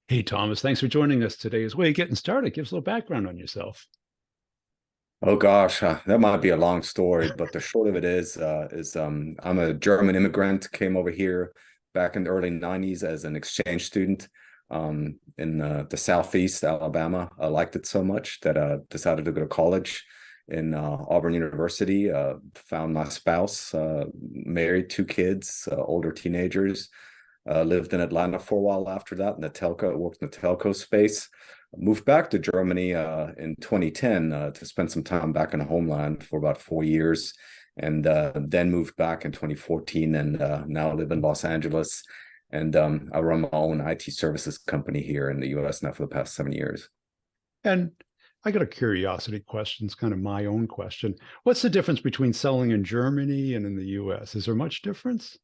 Hey, Thomas, thanks for joining us today. As we're getting started, give us a little background on yourself. Oh gosh, that might be a long story, but the short of it is I'm a German immigrant, came over here back in the early 90s as an exchange student in the Southeast Alabama. I liked it so much that I decided to go to college in Auburn University, found my spouse, married, two kids, older teenagers, lived in Atlanta for a while after that in the telco, worked in the telco space. Moved back to Germany in 2010 to spend some time back in the homeland for about 4 years, and then moved back in 2014, and now live in Los Angeles. And I run my own IT services company here in the U.S. now for the past 7 years. And I got a curiosity question. It's kind of my own question. What's the difference between selling in Germany and in the US? Is there much difference?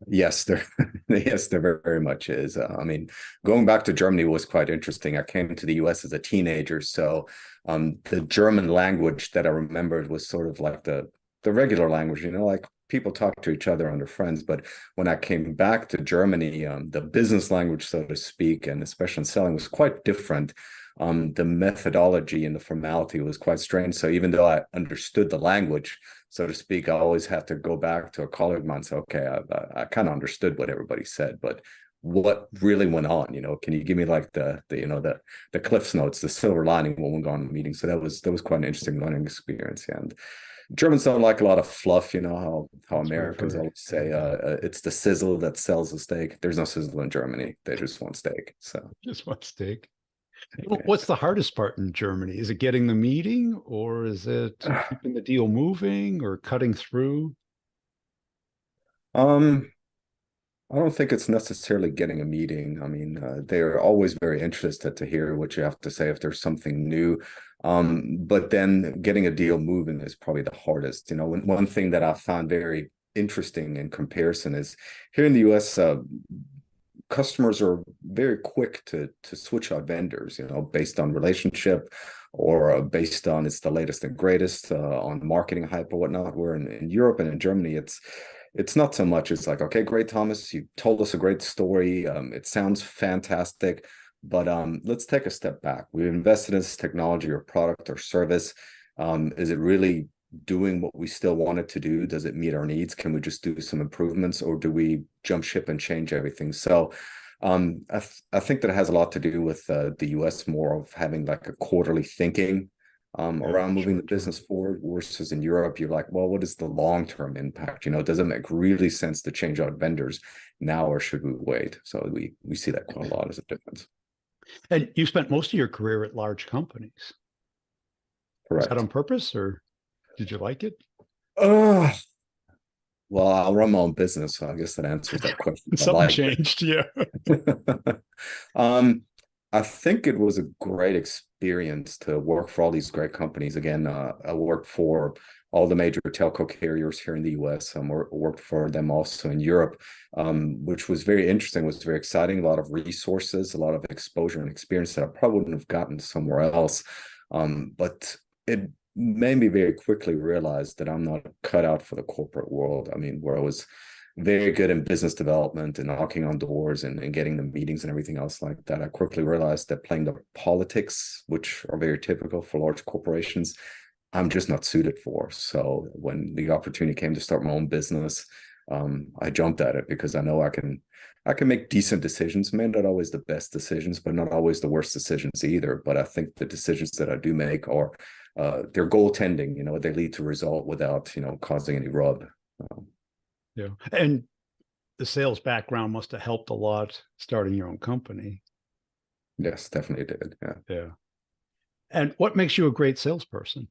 Yes, there, yes, there very much is. I mean, going back to Germany was quite interesting. I came to the U.S. as a teenager, so the German language that I remembered was sort of like the regular language, like people talk to each other under friends. But when I came back to Germany, the business language, so to speak, and especially in selling, was quite different. The methodology and the formality was quite strange. So even though I understood the language, so to speak, I always have to go back to a colleague of mine and say, okay, I kind of understood what everybody said, but what really went on, can you give me like the Cliffs Notes, the silver lining when we go on a meeting? So that was quite an interesting learning experience. And Germans don't like a lot of fluff, how That's what I've Americans heard. always say, it's the sizzle that sells the steak. There's no sizzle in Germany. They just want steak. So Just one steak. What's yeah. the hardest part in Germany? Is it getting the meeting or is it keeping the deal moving or cutting through? Um, I don't think it's necessarily getting a meeting. I mean, they're always very interested to hear what you have to say if there's something new. But then getting a deal moving is probably the hardest. One thing that I found very interesting in comparison is here in the US, customers are very quick to switch out vendors, based on relationship or based on it's the latest and greatest on marketing hype or whatnot. Where in Europe and in Germany, it's not so much. It's like, okay, great, Thomas, you told us a great story. It sounds fantastic, but let's take a step back. We've invested in this technology or product or service. Is it really doing what we still want it to do? Does it meet our needs? Can we just do some improvements, or do we jump ship and change everything? So I think that it has a lot to do with the US more of having like a quarterly thinking Yeah, around moving the short business term. forward versus in Europe, you're like, well, what is the long-term impact? Does it make really sense to change out vendors now, or should we wait? So we see that quite a lot as a difference. And you spent most of your career at large companies. Was that Correct. on purpose or did you like it? Uh, well, I'll run my own business, so I guess that answers that question. I Something like changed. Yeah. it. um, I think it was a great experience to work for all these great companies. Again, I worked for all the major telco carriers here in the US. Worked for them also in Europe, which was very interesting, was very exciting. A lot of resources, a lot of exposure and experience that I probably wouldn't have gotten somewhere else. But it made me very quickly realize that I'm not cut out for the corporate world. I mean, where I was very good in business development and knocking on doors and getting the meetings and everything else like that, I quickly realized that playing the politics, which are very typical for large corporations, I'm just not suited for. So when the opportunity came to start my own business, I jumped at it because I know I can make decent decisions, may not always the best decisions, but not always the worst decisions either. But I think the decisions that I do make are they're goaltending, they lead to result without, causing any rub. Yeah. And the sales background must have helped a lot starting your own company. Yes, definitely did. Yeah. Yeah. And what makes you a great salesperson?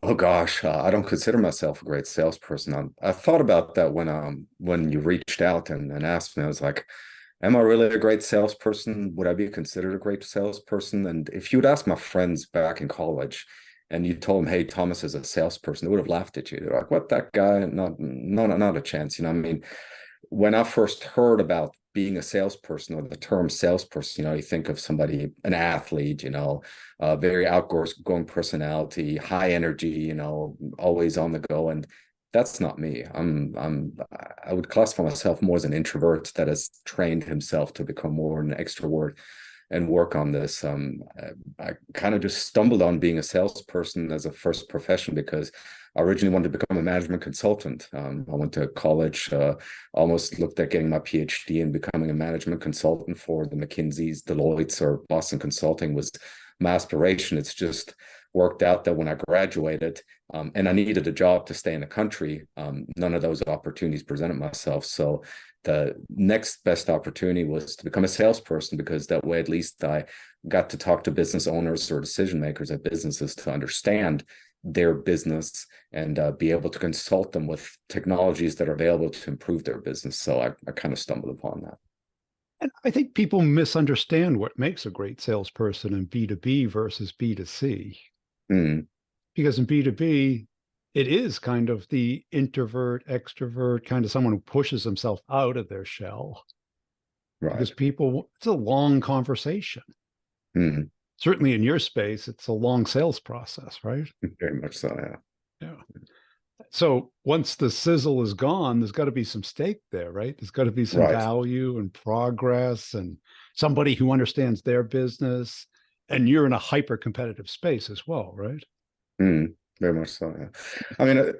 Oh gosh, I don't consider myself a great salesperson. I thought about that when you reached out and asked me. I was like, am I really a great salesperson? Would I be considered a great salesperson? And if you'd ask my friends back in college and you told them, hey, Thomas is a salesperson, they would have laughed at you. They're like, what, that guy? Not a chance. I mean, when I first heard about being a salesperson or the term salesperson, you think of somebody, an athlete, very outgoing personality, high energy, always on the go. And that's not me. I would classify myself more as an introvert that has trained himself to become more an extrovert and work on this. I kind of just stumbled on being a salesperson as a first profession because I originally wanted to become a management consultant. I went to college, almost looked at getting my PhD and becoming a management consultant for the McKinsey's, Deloitte's, or Boston Consulting was my aspiration. It's just worked out that when I graduated and I needed a job to stay in the country, none of those opportunities presented myself. So the next best opportunity was to become a salesperson, because that way at least I got to talk to business owners or decision makers at businesses to understand their business and be able to consult them with technologies that are available to improve their business. So I kind of stumbled upon that. And I think people misunderstand what makes a great salesperson in B2B versus B2C. Mm, Because in B2B, it is kind of the introvert, extrovert, kind of someone who pushes himself out of their shell. Because right. people, it's a long conversation. Mm, Certainly in your space, it's a long sales process, right? very much so, yeah. Yeah. So once the sizzle is gone, there's got to be some stake there, right? There's got to be some Right. value and progress and somebody who understands their business. And you're in a hyper competitive space as well, right? Mm, very much so, yeah. I mean,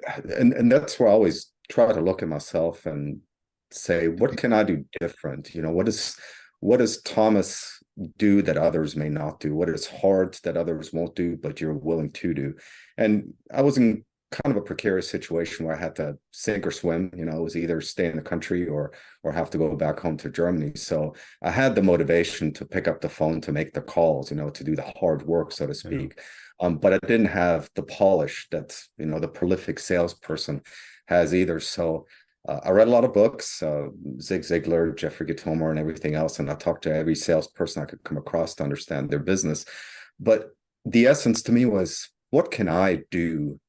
and that's where I always try to look at myself and say, what can I do different? You know, what does Thomas do that others may not do? What is hard that others won't do, but you're willing to do? And I was in kind of a precarious situation where I had to sink or swim. You know, it was either stay in the country or have to go back home to Germany. So I had the motivation to pick up the phone, to make the calls, you know, to do the hard work, so to Yeah. speak. But I didn't have the polish that, you know, the prolific salesperson has either. So I read a lot of books, Zig Ziglar, Jeffrey Gitomer, and everything else, and I talked to every salesperson I could come across to understand their business. But the essence to me was, what can I do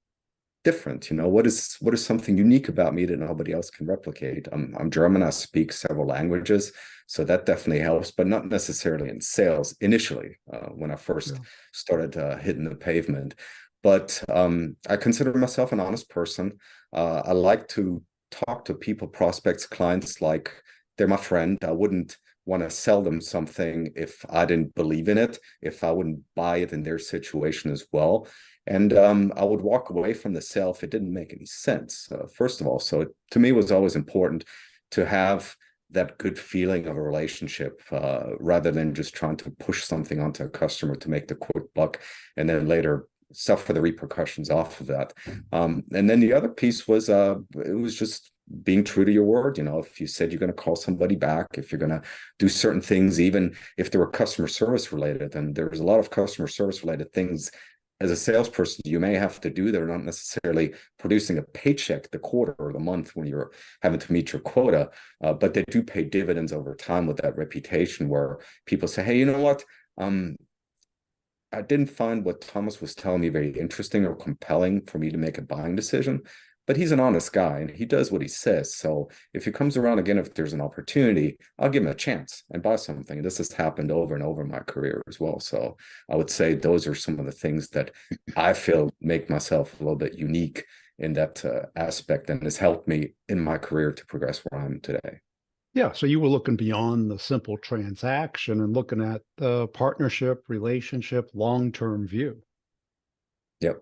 different? You know, what is something unique about me that nobody else can replicate? I'm German. I speak several languages, so that definitely helps, but not necessarily in sales initially, when I first Yeah. started hitting the pavement. But I consider myself an honest person. I like to talk to people, prospects, clients, like they're my friend. I wouldn't want to sell them something if I didn't believe in it, if I wouldn't buy it in their situation as well. And I would walk away from the sale if it didn't make any sense, first of all. So to me, it was always important to have that good feeling of a relationship, rather than just trying to push something onto a customer to make the quick buck and then later suffer the repercussions off of that. And then the other piece was, it was just being true to your word. You know, if you said you're going to call somebody back, if you're going to do certain things, even if they were customer service related, and there's a lot of customer service related things as a salesperson you may have to do. They're not necessarily producing a paycheck the quarter or the month when you're having to meet your quota, but they do pay dividends over time with that reputation, where people say, hey, you know what, I didn't find what Thomas was telling me very interesting or compelling for me to make a buying decision, but he's an honest guy and he does what he says. So if he comes around again, if there's an opportunity, I'll give him a chance and buy something. And this has happened over and over in my career as well. So I would say those are some of the things that I feel make myself a little bit unique in that aspect, and has helped me in my career to progress where I'm today. Yeah. So you were looking beyond the simple transaction and looking at the partnership, relationship, long-term view. Yep.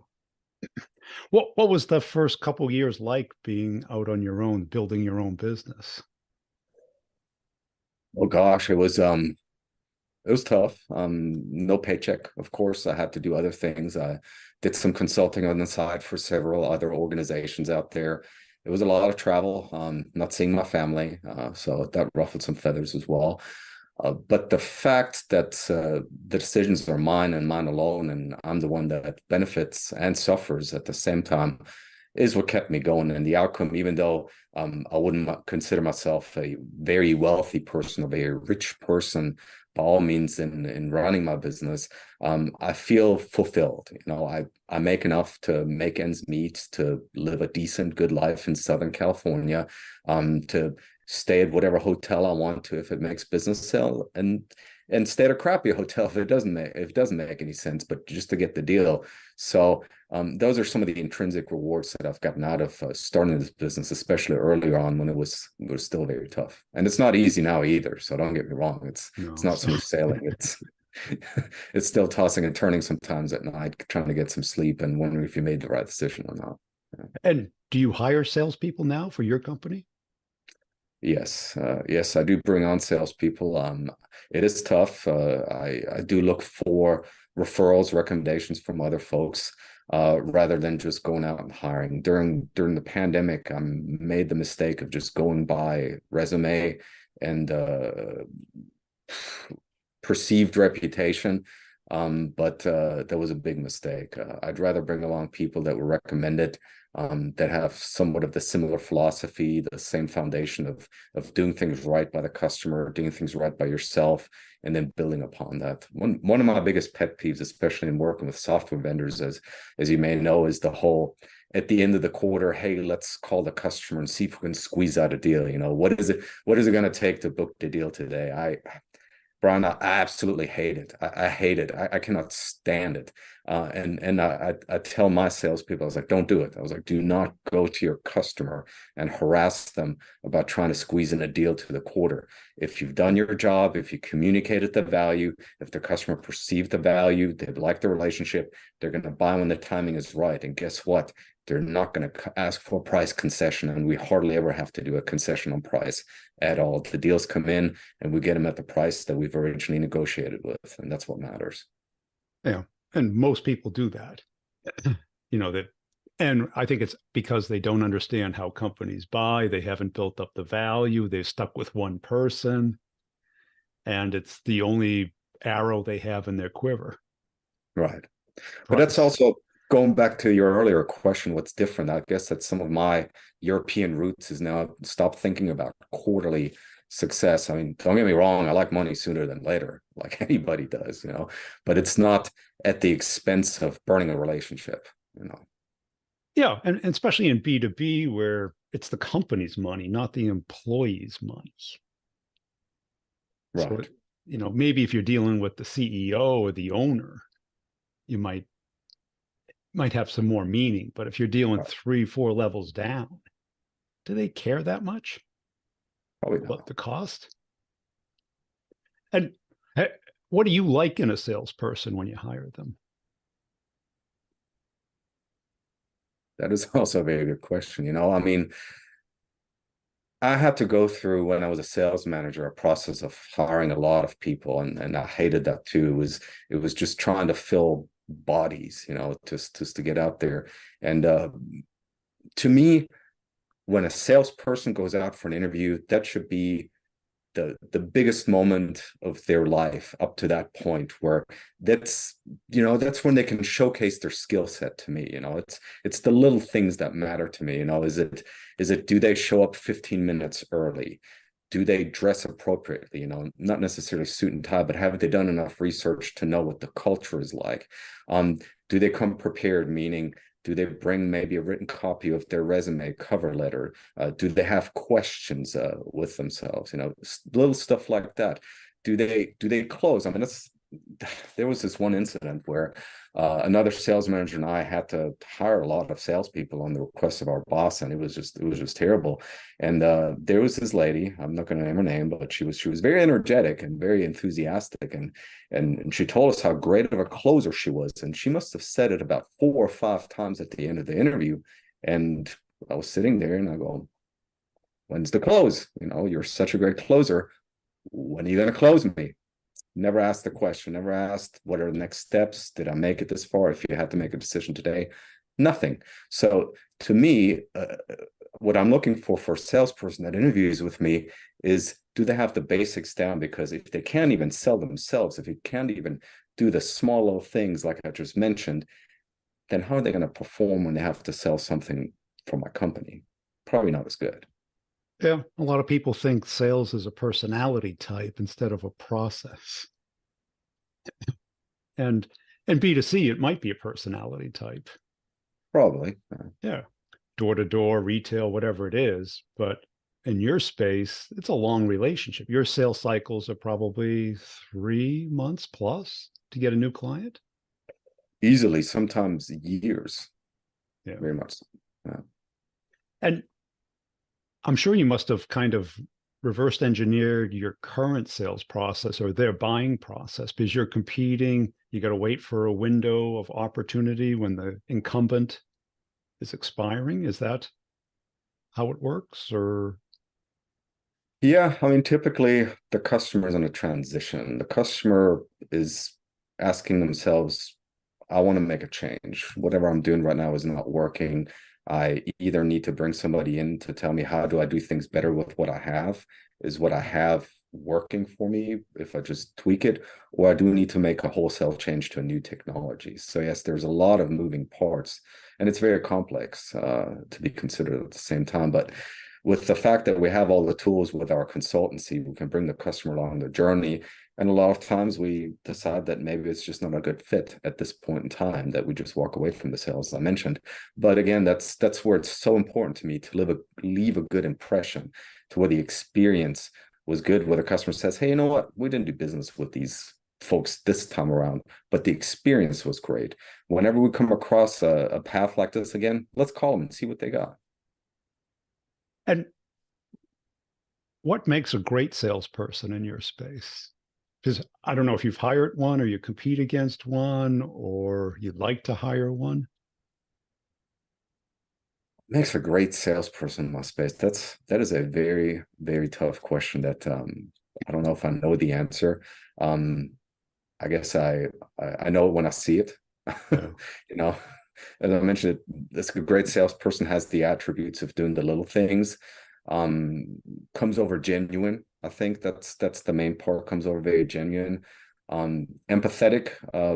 What was the first couple years like being out on your own, building your own business? Oh gosh, it was tough. No paycheck, of course. I had to do other things. I did some consulting on the side for several other organizations out there. It was a lot of travel, not seeing my family, so that ruffled some feathers as well. But the fact that the decisions are mine and mine alone, and I'm the one that benefits and suffers at the same time, is what kept me going. And the outcome, even though I wouldn't consider myself a very wealthy person or a very rich person, by all means, in running my business, I feel fulfilled. You know, I make enough to make ends meet, to live a decent, good life in Southern California, to stay at whatever hotel I want to if it makes business sense, and stay at a crappy hotel if it doesn't make any sense, but just to get the deal. So those are some of the intrinsic rewards that I've gotten out of starting this business, especially earlier on when it was still very tough. And it's not easy now either. So don't get me wrong. It's No. not smooth sailing. It's it's still tossing and turning sometimes at night, trying to get some sleep and wondering if you made the right decision or not. Yeah. And do you hire salespeople now for your company? Yes, yes, I do bring on salespeople. It is tough. I do look for referrals, recommendations from other folks, rather than just going out and hiring. During the pandemic, I made the mistake of just going by resume and perceived reputation. But that was a big mistake. I'd rather bring along people that were recommended, that have somewhat of the similar philosophy, the same foundation of doing things right by the customer, doing things right by yourself, and then building upon that. One of my biggest pet peeves, especially in working with software vendors, as you may know, is the whole at the end of the quarter, hey, let's call the customer and see if we can squeeze out a deal. What is it going to take to book the deal today? Brian, I absolutely hate it. I hate it. I cannot stand it. And I tell my salespeople, I was like, don't do it. I was like, do not go to your customer and harass them about trying to squeeze in a deal to the quarter. If you've done your job, if you communicated the value, if the customer perceived the value, they like the relationship, they're going to buy when the timing is right. And guess what? They're not going to ask for a price concession, and we hardly ever have to do a concession on price at all. The deals come in, and we get them at the price that we've originally negotiated with, and that's what matters. Yeah, and most people do that. That, and I think it's because they don't understand how companies buy. They haven't built up the value. They're stuck with one person, and it's the only arrow they have in their quiver. Right. But that's Price. also going back to your earlier question, what's different? I guess that some of my European roots is now stop thinking about quarterly success. I mean, don't get me wrong, I like money sooner than later, like anybody does, but it's not at the expense of burning a relationship. Yeah, and especially in B2B where it's the company's money, not the employee's money. So, Right. maybe if you're dealing with the CEO or the owner, you might have some more meaning. But if you're dealing Right. 3-4 levels down, do they care that much Probably about not. the cost? And what do you like in a salesperson when you hire them? That is also a very good question. I mean, I had to go through when I was a sales manager a process of hiring a lot of people, and I hated that too. It was just trying to fill bodies, just to get out there. And to me, when a salesperson goes out for an interview, that should be the biggest moment of their life up to that point, where that's when they can showcase their skill set to me. It's the little things that matter to me. Is it do they show up 15 minutes early? Do they dress appropriately? Not necessarily suit and tie, but have they done enough research to know what the culture is like? Do they come prepared, meaning do they bring maybe a written copy of their resume, cover letter? Do they have questions with themselves? Little stuff like that. Do they close? I mean, there was this one incident where another sales manager and I had to hire a lot of salespeople on the request of our boss, and it was just terrible. And there was this lady, I'm not going to name her name, but she was very energetic and very enthusiastic, and she told us how great of a closer she was, and she must have said it about 4 or 5 times at the end of the interview. And I was sitting there and I go, when's the close? You're such a great closer. When are you going to close me? Never asked the question, never asked what are the next steps. Did I make it this far? If you had to make a decision today, nothing. So to me, what I'm looking for a salesperson that interviews with me is, do they have the basics down? Because if they can't even sell themselves, if you can't even do the small little things like I just mentioned, then how are they going to perform when they have to sell something for my company? Probably not as good. Yeah, a lot of people think sales is a personality type instead of a process. And B2C, it might be a personality type. Probably. Yeah, door to door, retail, whatever it is. But in your space, it's a long relationship. Your sales cycles are probably 3 months plus to get a new client. Easily, sometimes years, Yeah. very much so. Yeah. And I'm sure you must have kind of reversed engineered your current sales process or their buying process because you're competing. You got to wait for a window of opportunity when the incumbent is expiring. Is that how it works? Or Yeah, I mean, typically the customer is in a transition. The customer is asking themselves, I want to make a change. Whatever I'm doing right now is not working. I either need to bring somebody in to tell me how do I do things better with what I have? Is what I have working for me if I just tweak it? Or I do need to make a wholesale change to a new technology. So yes, there's a lot of moving parts, and it's very complex to be considered at the same time. But with the fact that we have all the tools with our consultancy, we can bring the customer along the journey. And a lot of times we decide that maybe it's just not a good fit at this point in time, that we just walk away from the sales I mentioned. But again, that's where it's so important to me to leave a good impression, to where the experience was good, where the customer says, hey, you know what? We didn't do business with these folks this time around, but the experience was great. Whenever we come across a path like this again, let's call them and see what they got. and what makes a great salesperson in your space? Because I don't know if you've hired one or you compete against one or you'd like to hire one. Makes a great salesperson in my space. That is a very, very tough question that I don't know if I know the answer. Um, I guess I know it when I see it. Yeah. You know, as I mentioned, this great salesperson has the attributes of doing the little things. Comes over genuine. I think that's the main part. Comes over very genuine. Empathetic,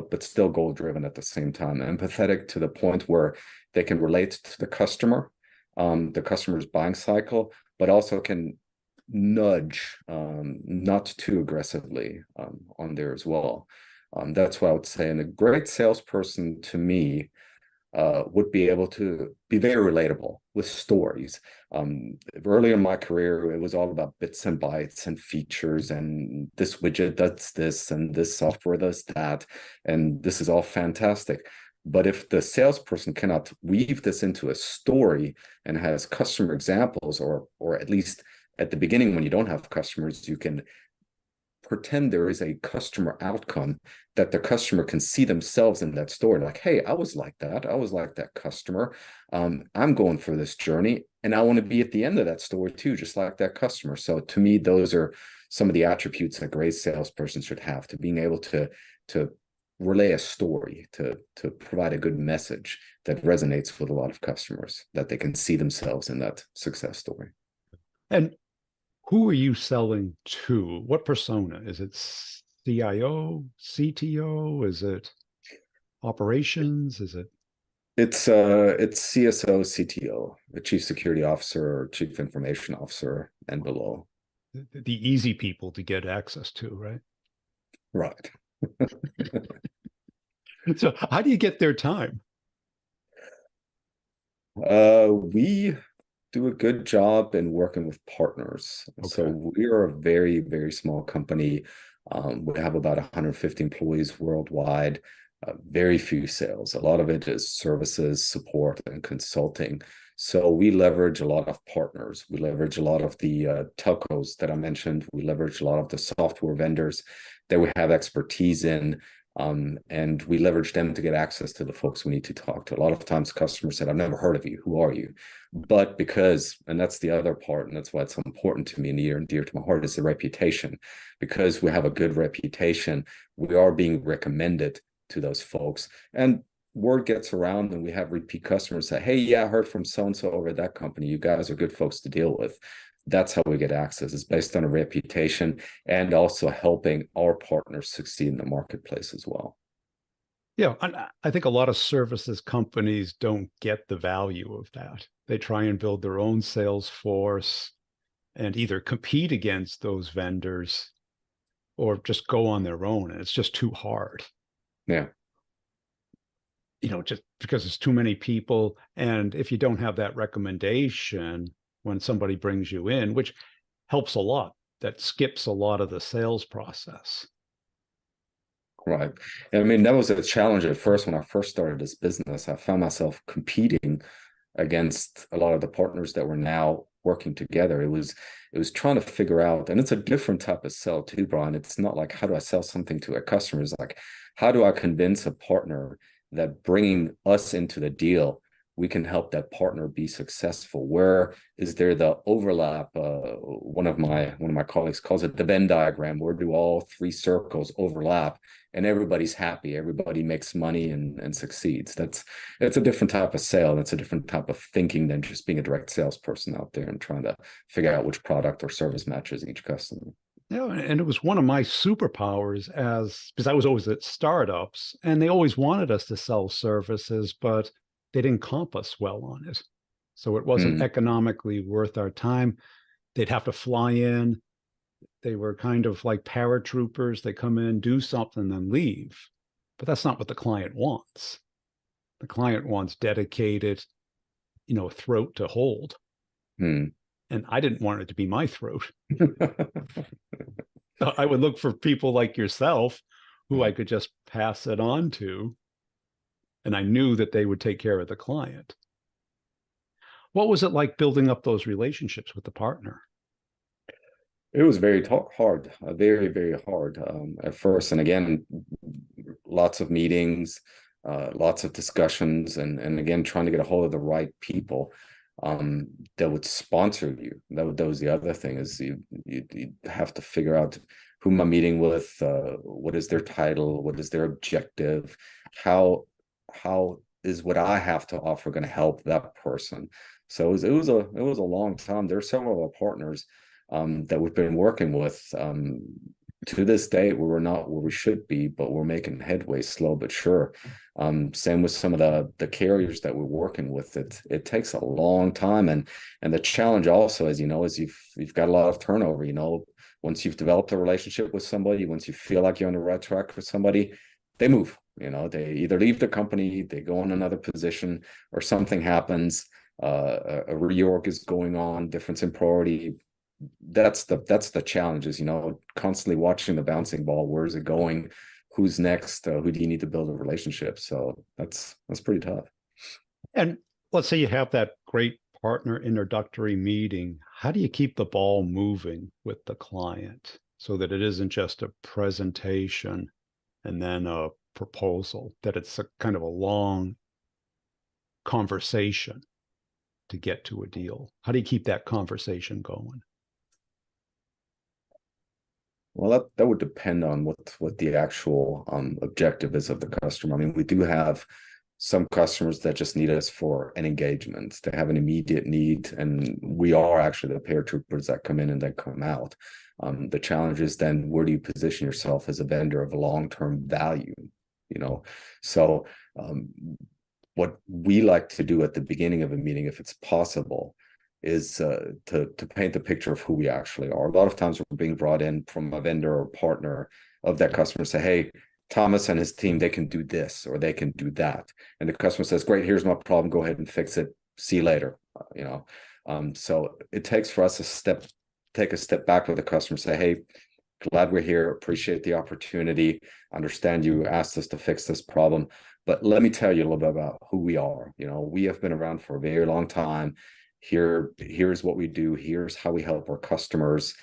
but still goal driven at the same time. Empathetic to the point where they can relate to the customer's buying cycle, but also can nudge, not too aggressively, on there as well. That's what I would say. And a great salesperson to me would be able to be very relatable with stories. Earlier in my career, it was all about bits and bytes and features, and this widget does this, and this software does that, and this is all fantastic. But if the salesperson cannot weave this into a story and has customer examples, or at least at the beginning when you don't have customers, you can pretend there is a customer outcome that the customer can see themselves in that story. Like, hey, I was like that. I was like that customer. I'm going for this journey, and I want to be at the end of that story too, just like that customer. So to me, those are some of the attributes a great salesperson should have, to being able to relay a story, to provide a good message that resonates with a lot of customers, that they can see themselves in that success story. And who are you selling to? What persona? Is it CIO, CTO? Is it operations? Is it It's CSO, CTO, the chief security officer, or chief information officer, and below. the easy people to get access to, right? Right. So how do you get their time? We do a good job in working with partners. So Okay. we are a very, very small company. We have about 150 employees worldwide, very few sales. A lot of it is services, support, and consulting. So we leverage a lot of partners. We leverage a lot of the telcos that I mentioned. We leverage a lot of the software vendors that we have expertise in. And we leverage them to get access to the folks we need to talk to. A lot of times customers said, I've never heard of you. Who are you? But because, and that's the other part, and that's why it's so important to me and near and dear to my heart, is the reputation. Because we have a good reputation, we are being recommended to those folks. And word gets around, and we have repeat customers say, hey, yeah, I heard from so-and-so over at that company. You guys are good folks to deal with. That's how we get access. It's based on a reputation, and also helping our partners succeed in the marketplace as well. Yeah, and I think a lot of services companies don't get the value of that. They try and build their own sales force and either compete against those vendors or just go on their own. And it's just too hard, Yeah. just because there's too many people. And if you don't have that recommendation, when somebody brings you in, which helps a lot. That skips a lot of the sales process. Right. I mean, that was a challenge at first when I first started this business. I found myself competing against a lot of the partners that were now working together. It was trying to figure out, and it's a different type of sell too, Brian. It's not like, how do I sell something to a customer? It's like, how do I convince a partner that bringing us into the deal, we can help that partner be successful? Where is there the overlap? One of my colleagues calls it the Venn diagram. Where do all three circles overlap? And everybody's happy, everybody makes money and succeeds. It's a different type of sale. That's a different type of thinking than just being a direct salesperson out there and trying to figure out which product or service matches each customer. Yeah, and it was one of my superpowers because I was always at startups and they always wanted us to sell services, but they didn't comp us well on it. So it wasn't economically worth our time. They'd have to fly in. They were kind of like paratroopers. They come in, do something, then leave. But that's not what the client wants. The client wants dedicated, throat to hold. Hmm. And I didn't want it to be my throat. I would look for people like yourself who I could just pass it on to. And I knew that they would take care of the client. What was it like building up those relationships with the partner? It was very hard, very, very hard at first. And again, lots of meetings, lots of discussions, and again, trying to get a hold of the right people that would sponsor you. That was the other thing, is you have to figure out who am I meeting with, what is their title, what is their objective, how is what I have to offer going to help that person. So it was a long time. There are several of our partners that we've been working with to this day where we're not where we should be, but we're making headway, slow but sure. Same with some of the carriers that we're working with. It takes a long time, and the challenge also, as you know, is you've got a lot of turnover. Once you've developed a relationship with somebody, once you feel like you're on the right track with somebody, they move. They either leave the company, they go in another position, or something happens. A reorg is going on, difference in priority. That's the challenge, is constantly watching the bouncing ball. Where is it going? Who's next? Who do you need to build a relationship? So that's pretty tough. And let's say you have that great partner introductory meeting. How do you keep the ball moving with the client so that it isn't just a presentation and then a proposal, that it's a kind of a long conversation to get to a deal? How do you keep that conversation going? Well, that would depend on what the actual objective is of the customer. I mean, we do have some customers that just need us for an engagement. They have an immediate need, and we are actually the paratroopers that come in and then come out. The challenge is then, where do you position yourself as a vendor of long-term value? So what we like to do at the beginning of a meeting, if it's possible, is to paint the picture of who we actually are. A lot of times we're being brought in from a vendor or partner of that customer, say, hey, Thomas and his team, they can do this or they can do that. And the customer says, great, here's my problem. Go ahead and fix it. See you later. So it takes for us take a step back with the customer, say, hey, glad we're here. Appreciate the opportunity. Understand you asked us to fix this problem. But let me tell you a little bit about who we are. We have been around for a very long time. Here's what we do. Here's how we help our customers,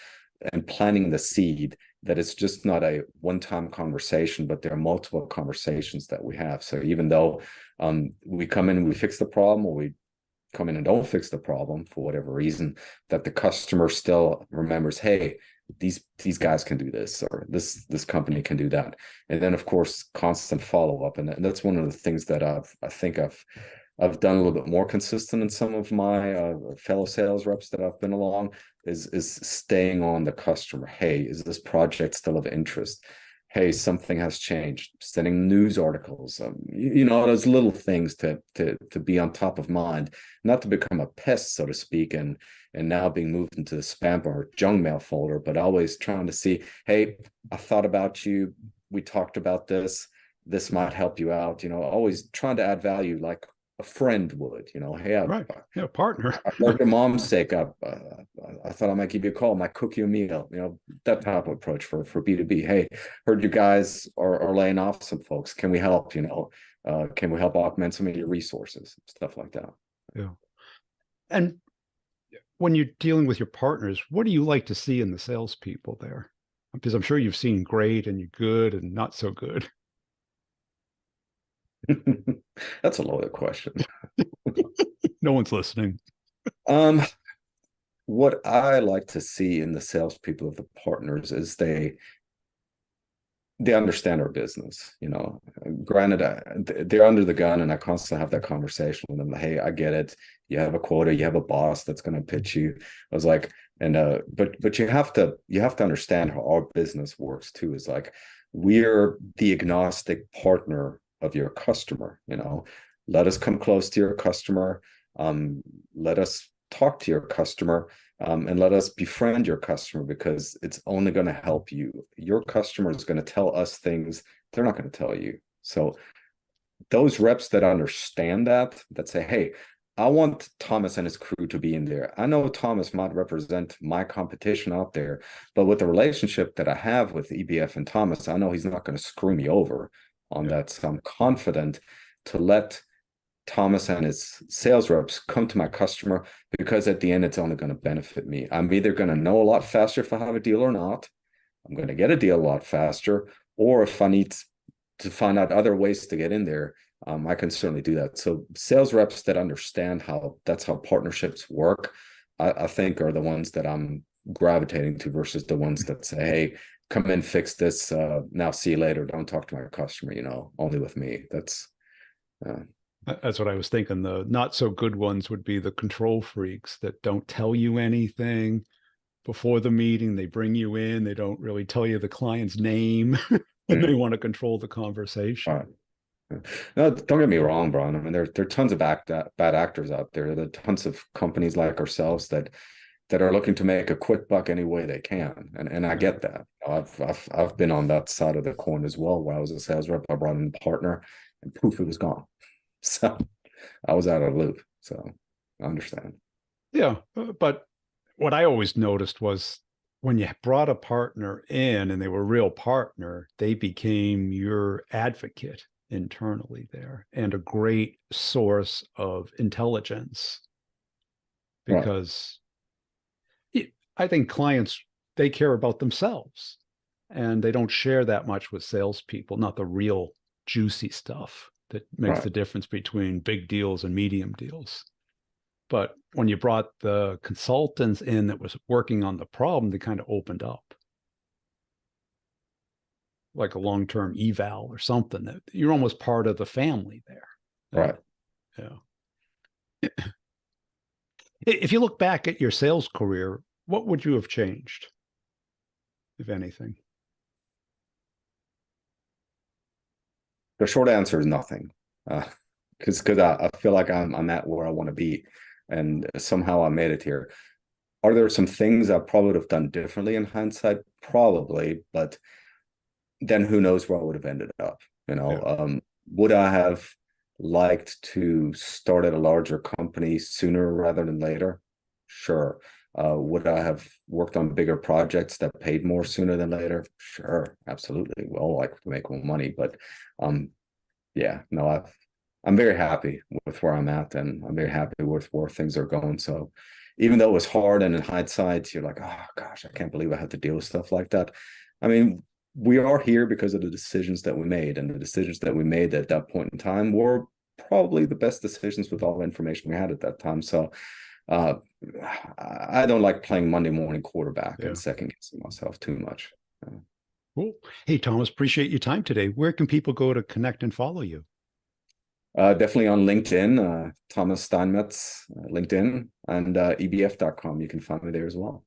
and planting the seed that it's just not a one-time conversation, but there are multiple conversations that we have. So even though we come in and we fix the problem, or we come in and don't fix the problem for whatever reason, that the customer still remembers, hey, these guys can do this, or this company can do that. And then of course, constant follow-up. And that's one of the things that I think I've done a little bit more consistent in some of my fellow sales reps that I've been along, is staying on the customer. Hey, is this project still of interest? Hey, something has changed. Sending news articles, those little things to be on top of mind, not to become a pest, so to speak, and now being moved into the spam or junk mail folder, but always trying to see, hey, I thought about you. We talked about this. This might help you out. Always trying to add value, like a friend would, you know, hey, Right. Yeah, partner. I heard your mom's sick. I thought I might give you a call, might cook you a meal, you know, that type of approach for B2B. Hey, heard you guys are laying off some folks. Can we help? You know, can we help augment some of your resources, stuff like that? Yeah. And when you're dealing with your partners, what do you like to see in the salespeople there? Because I'm sure you've seen great and good and not so good. That's a loaded question. No one's listening. Um, what I like to see in the salespeople of the partners is they understand our business. You know, granted, they're under the gun, and I constantly have that conversation with them. Like, hey, I get it. You have a quota. You have a boss that's going to pitch you. I was like, and but you have to understand how our business works too. Is like we're the agnostic partner of your customer. You know, let us come close to your customer. Let us talk to your customer, and let us befriend your customer, because it's only going to help you. Your customer is going to tell us things they're not going to tell you. So those reps that understand that say, hey, I want Thomas and his crew to be in there. I know Thomas might represent my competition out there, but with the relationship that I have with EBF and Thomas, I know he's not going to screw me over on that. So I'm confident to let Thomas and his sales reps come to my customer, because at the end, it's only going to benefit me. I'm either going to know a lot faster if I have a deal or not. I'm going to get a deal a lot faster, or if I need to find out other ways to get in there, I can certainly do that. So sales reps that understand how partnerships work, I think are the ones that I'm gravitating to, versus the ones that say, hey, come in, fix this, now see you later. Don't talk to my customer, you know, only with me. That's what I was thinking. The not so good ones would be the control freaks that don't tell you anything before the meeting. They bring you in. They don't really tell you the client's name, and they want to control the conversation. right. No, don't get me wrong, Brian. I mean, there are tons of bad actors out there. There are tons of companies like ourselves that are looking to make a quick buck any way they can, and I get that. I've been on that side of the coin as well. Where I was a sales rep, I brought in a partner, and poof, it was gone. So I was out of the loop. So I understand. Yeah, but what I always noticed was when you brought a partner in and they were a real partner, they became your advocate internally there and a great source of intelligence, Right. because I think clients, they care about themselves and they don't share that much with salespeople, not the real juicy stuff that makes Right. the difference between big deals and medium deals. But when you brought the consultants in that was working on the problem, they kind of opened up, like a long-term eval or something, that you're almost part of the family there. Right. Yeah. If you look back at your sales career, what would you have changed, if anything? The short answer is nothing, because I feel like I'm at where I want to be, and somehow I made it here. Are there some things I probably would have done differently in hindsight? Probably, but then who knows where I would have ended up? You know, Yeah. would I have liked to start at a larger company sooner rather than later? Sure. Would I have worked on bigger projects that paid more sooner than later? Sure, absolutely. Well, like to make more money, but yeah, no, I'm very happy with where I'm at, and I'm very happy with where things are going. So even though it was hard, and in hindsight, you're like, oh gosh, I can't believe I had to deal with stuff like that. I mean, we are here because of the decisions that we made, and the decisions that we made at that point in time were probably the best decisions with all the information we had at that time. So uh, I don't like playing Monday morning quarterback Yeah. and second guessing myself too much. Cool. Hey, Thomas, appreciate your time today. Where can people go to connect and follow you? Definitely on LinkedIn, Thomas Steinmetz, LinkedIn, and ebf.com. You can find me there as well.